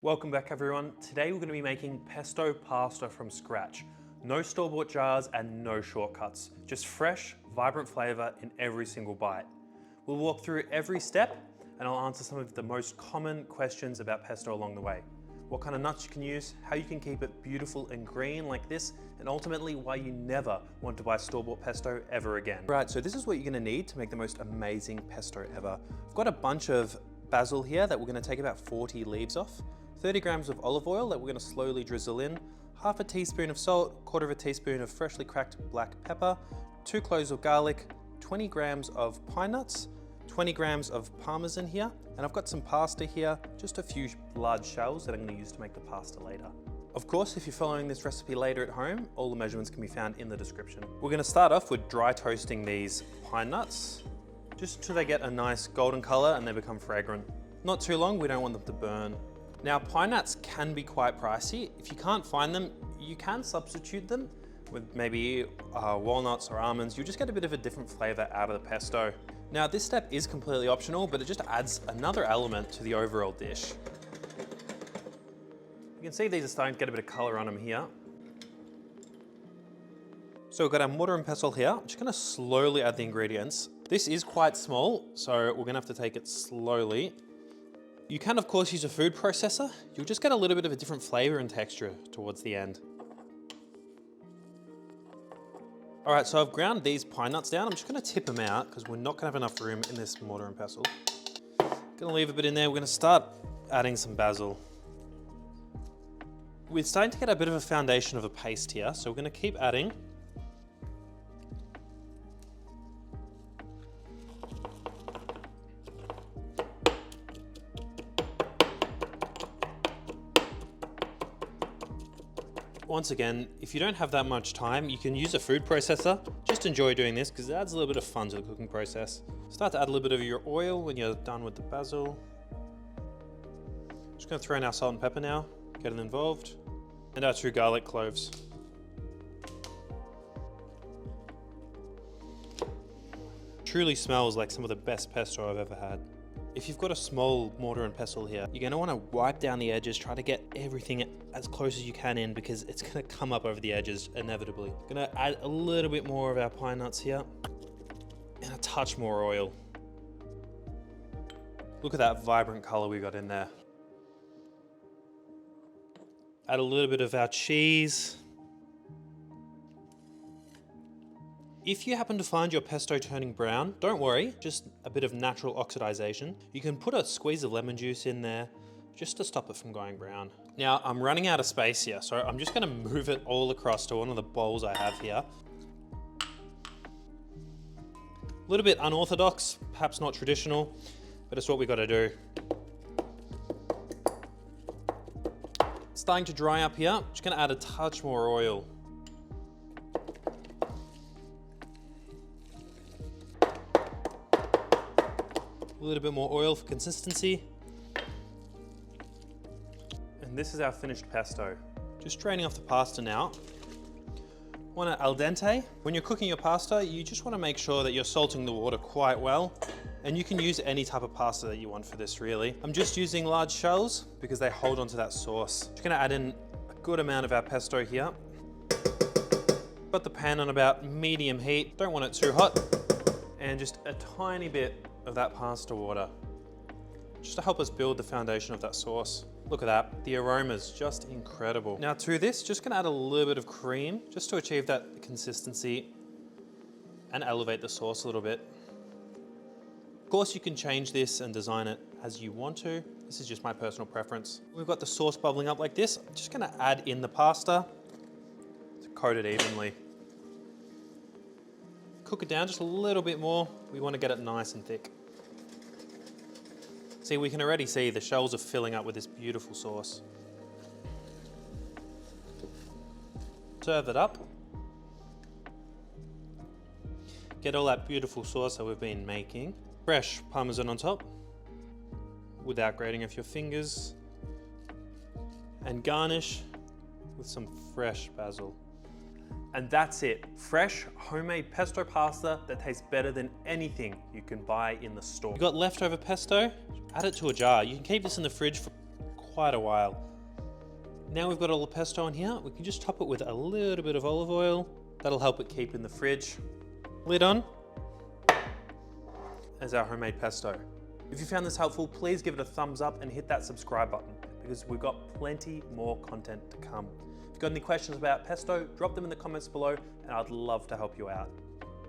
Welcome back everyone. Today we're going to be making pesto pasta from scratch. No store-bought jars and no shortcuts. Just fresh, vibrant flavour in every single bite. We'll walk through every step and I'll answer some of the most common questions about pesto along the way. What kind of nuts you can use, how you can keep it beautiful and green like this, and ultimately why you never want to buy store-bought pesto ever again. Right, so this is what you're going to need to make the most amazing pesto ever. I've got a bunch of basil here that we're going to take about 40 leaves off. 30 grams of olive oil that we're going to slowly drizzle in, half a teaspoon of salt, quarter of a teaspoon of freshly cracked black pepper, 2 cloves of garlic, 20 grams of pine nuts, 20 grams of Parmesan here, and I've got some pasta here, just a few large shells that I'm going to use to make the pasta later. Of course, if you're following this recipe later at home, all the measurements can be found in the description. We're going to start off with dry toasting these pine nuts, just until they get a nice golden color and they become fragrant. Not too long, we don't want them to burn. Now, pine nuts can be quite pricey. If you can't find them, you can substitute them with maybe walnuts or almonds. You just get a bit of a different flavor out of the pesto. Now, this step is completely optional, but it just adds another element to the overall dish. You can see these are starting to get a bit of color on them here. So we've got our mortar and pestle here. I'm just gonna slowly add the ingredients. This is quite small, so we're gonna have to take it slowly. You can, of course, use a food processor. You'll just get a little bit of a different flavor and texture towards the end. All right, so I've ground these pine nuts down. I'm just gonna tip them out because we're not gonna have enough room in this mortar and pestle. Gonna leave a bit in there. We're gonna start adding some basil. We're starting to get a bit of a foundation of a paste here, so we're gonna keep adding. Once again, if you don't have that much time, you can use a food processor. Just enjoy doing this because it adds a little bit of fun to the cooking process. Start to add a little bit of your oil when you're done with the basil. Just gonna throw in our salt and pepper now, get it involved, and our 2 garlic cloves. Truly smells like some of the best pesto I've ever had. If you've got a small mortar and pestle here, you're going to want to wipe down the edges, try to get everything as close as you can in because it's going to come up over the edges inevitably. Going to add a little bit more of our pine nuts here and a touch more oil. Look at that vibrant color we got in there. Add a little bit of our cheese. If you happen to find your pesto turning brown, don't worry, just a bit of natural oxidization. You can put a squeeze of lemon juice in there just to stop it from going brown. Now, I'm running out of space here, so I'm just gonna move it all across to one of the bowls I have here. A little bit unorthodox, perhaps not traditional, but it's what we gotta do. It's starting to dry up here. Just gonna add a touch more oil. A little bit more oil for consistency. And this is our finished pesto. Just draining off the pasta now. Want it al dente. When you're cooking your pasta, you just want to make sure that you're salting the water quite well. And you can use any type of pasta that you want for this, really. I'm just using large shells because they hold onto that sauce. Just gonna add in a good amount of our pesto here. Got the pan on about medium heat. Don't want it too hot. And just a tiny bit of that pasta water, just to help us build the foundation of that sauce. Look at that, the aroma's just incredible. Now to this, just gonna add a little bit of cream, just to achieve that consistency and elevate the sauce a little bit. Of course, you can change this and design it as you want to. This is just my personal preference. We've got the sauce bubbling up like this. I'm just gonna add in the pasta to coat it evenly. Cook it down just a little bit more. We want to get it nice and thick. See, we can already see the shells are filling up with this beautiful sauce. Serve it up. Get all that beautiful sauce that we've been making. Fresh Parmesan on top, without grating off your fingers. And garnish with some fresh basil. And that's it. Fresh, homemade pesto pasta that tastes better than anything you can buy in the store. You got leftover pesto? Add it to a jar. You can keep this in the fridge for quite a while. Now we've got all the pesto in here, we can just top it with a little bit of olive oil. That'll help it keep in the fridge. Lid on. As our homemade pesto. If you found this helpful, please give it a thumbs up and hit that subscribe button because we've got plenty more content to come. If you've got any questions about pesto, drop them in the comments below and I'd love to help you out.